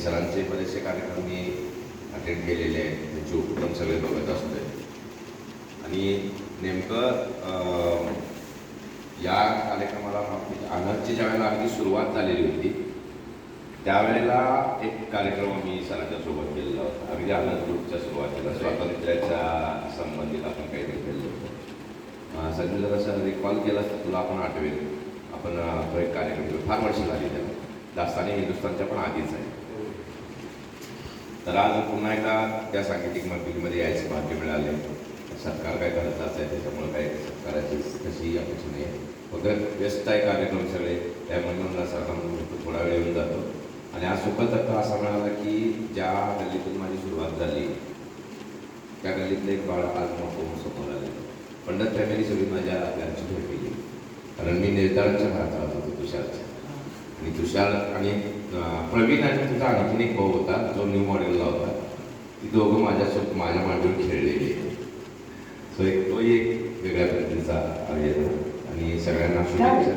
सरांचे बरेचसे कार्यक्रम मी अटेंड केलेले आहेत, त्यांचे उपक्रम सगळे बघत असतोय. आणि नेमकं या कार्यक्रमाला अनर्थची ज्या वेळेला अगदी सुरुवात झालेली होती त्यावेळेला एक कार्यक्रम आम्ही सरांच्या सोबत केलेला होता. अगदी अनंत ग्रुपच्या सुरुवातीला स्वातंत्र्याच्या संबंधित आपण काहीतरी केलं होतं. सगळं जर असं रिकॉल केला तर तुला आपण आठवेल, आपण तो एक कार्यक्रम केला. फार वर्ष झाली त्याला, दास्तानी हिंदुस्थानच्या पण आधीच आहे. तर आज पुन्हा एकदा त्या सांकेतिक मैफिलीमध्ये यायचं भाग्य मिळाले. सरकार काय करताच आहे, त्याच्यामुळे काय सरकाराची कशी अपेक्षा नाही आहे. फक्त व्यस्त आहे कार्यक्रम सगळे, त्यामुळे मला सरकार थोडा वेळ येऊन जातो. आणि आज सुखद धक्का असा मिळाला की ज्या गल्लीतून माझी सुरुवात झाली त्या गल्लीतलं एक बाळ आज मोठं समोर आले. पंडित फॅमिली सगळी माझ्या घरची भेट केली, कारण मी निर्धारांच्या घरात राहत होतो तुषारच्या. आणि तुषार आणि प्रवीण आणि तुझा आणखीन एक भाऊ होता जो न्यू मॉडेलला होता. ती दोघं माझ्यासोबत माझ्या मांडीवर खेळलेली. सो एक तोही एक वेगळ्या पद्धतीचा आहे आणि सगळ्यांना शुभेच्छा.